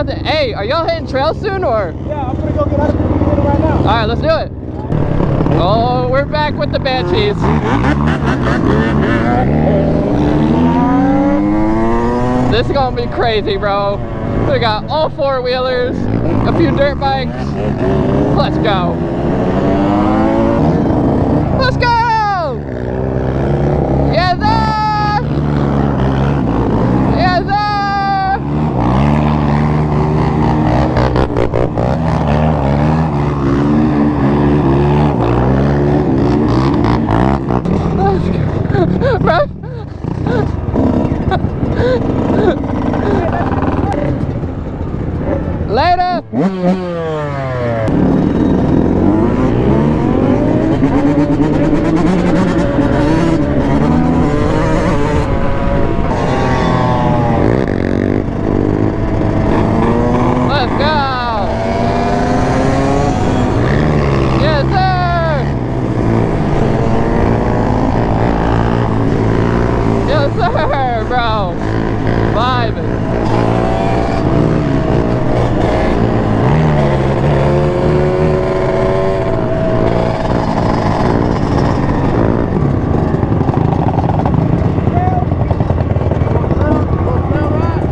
Hey, are y'all hitting trail soon or? Yeah, I'm gonna go get out of here right now. Alright, let's do it. Oh, we're back with the Banshees. This is gonna be crazy, bro. We got all four-wheelers, a few dirt bikes. Let's go. Let's go! Yes, sir! Yes, sir! Later! Let's go! Yes, sir! Yes, sir, bro! Vibing!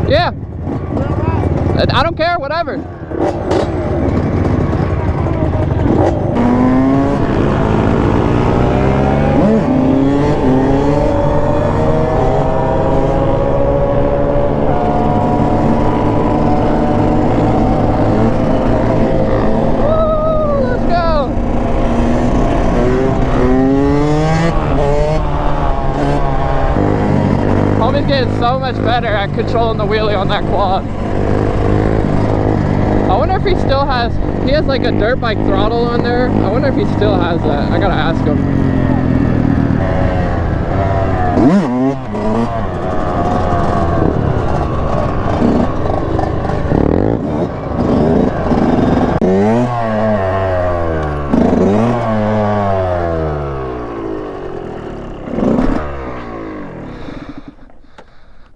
Yeah. I don't care, whatever. Getting so much better at controlling the wheelie on that quad. I wonder if he still has, he has like a dirt bike throttle on there. I wonder if he still has that. I gotta ask him.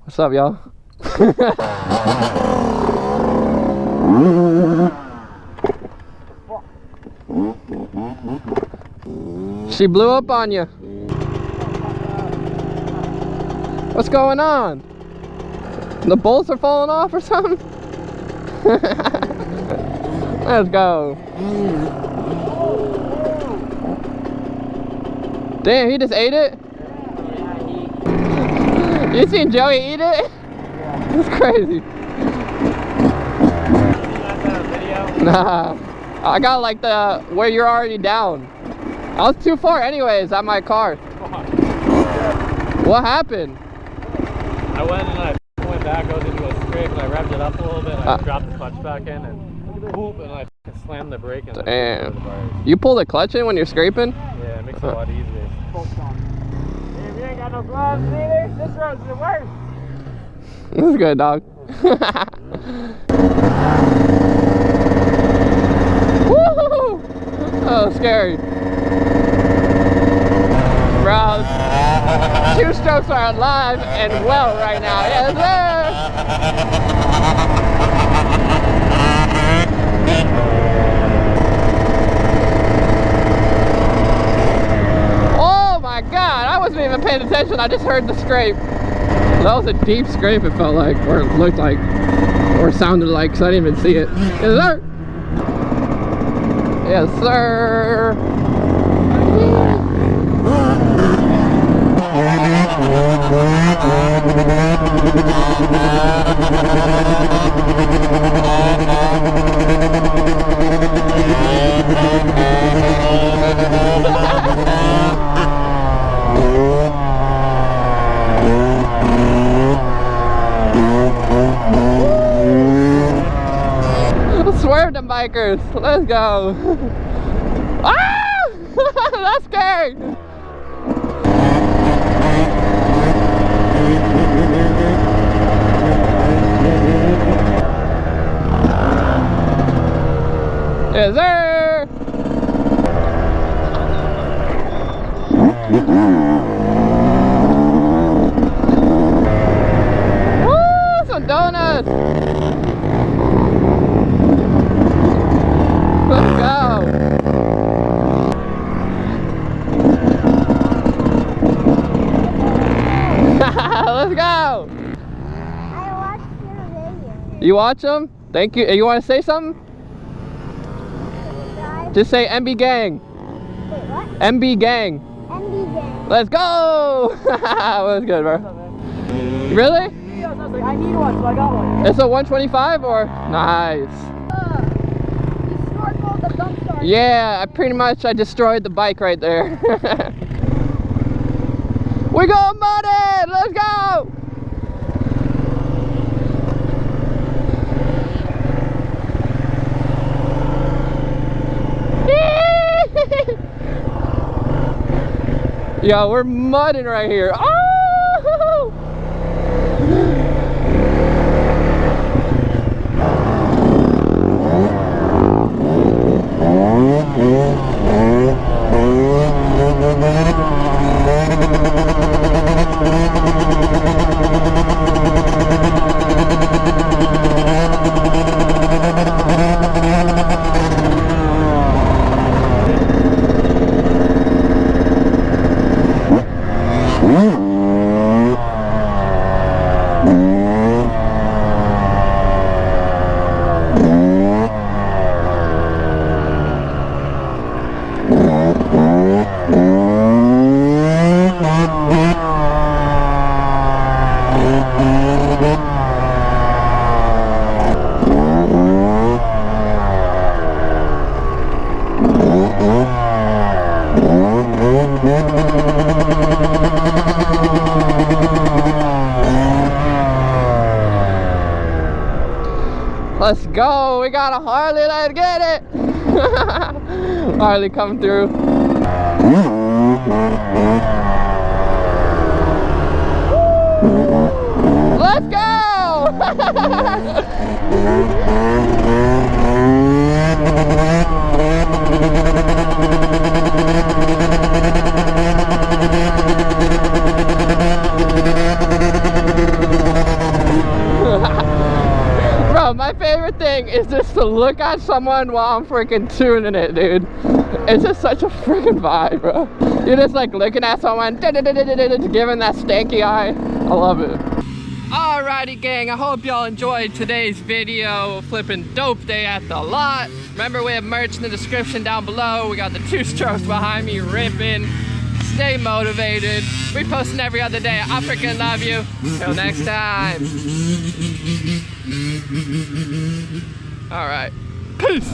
What's up, y'all? She blew up on you. What's going on? The bolts are falling off or something? Let's go. Damn, he just ate it? You seen Joey eat it? Yeah. It's crazy. Nah. I got like the where you're already down. I was too far anyways at my car. What happened? I went and I went back, I was into a scrape and I revved it up a little bit and I dropped the clutch back in and whoop, and I slammed the brake and damn. You pull the clutch in when you're scraping? Yeah, it makes it a lot easier. If you ain't got no gloves either, this road's the worst. This is good, dog. Woo! Oh, scary. Bro, 2 strokes are alive and well right now. Yes, sir! Oh my God, I wasn't even paying attention. I just heard the scrape. That was a deep scrape, it felt like, or it looked like, or sounded like, because I didn't even see it. Yes, sir! Yes, sir! Swerve them bikers. Let's go. Ah! That's scary. Yes, sir. Woo! Some donuts. go. I watched your video. You watch them? Thank you. You want to say something? Just say MB Gang. Wait, what? MB Gang. MB gang. Let's go. That was good, bro. Really? Yeah, I was like, I need one, so I got one. It's a 125 or? Nice. You snorkeled the Thumpstar. Yeah, I destroyed the bike right there. We going modded! Let's go! Yo, we're mudding right here. Oh! Let's go, we got a Harley, let's get it! Harley coming through. Let's go! Bro, my favorite thing is just to look at someone while I'm freaking tuning it, dude. It's just such a freaking vibe, bro. You're just like looking at someone, giving that stanky eye. I love it. Alrighty, gang, I hope y'all enjoyed today's video. Flipping dope day at the lot. Remember, we have merch in the description down below. We got the 2-strokes behind me ripping. Stay motivated. We posting every other day. I freaking love you. Till next time. All right. Peace.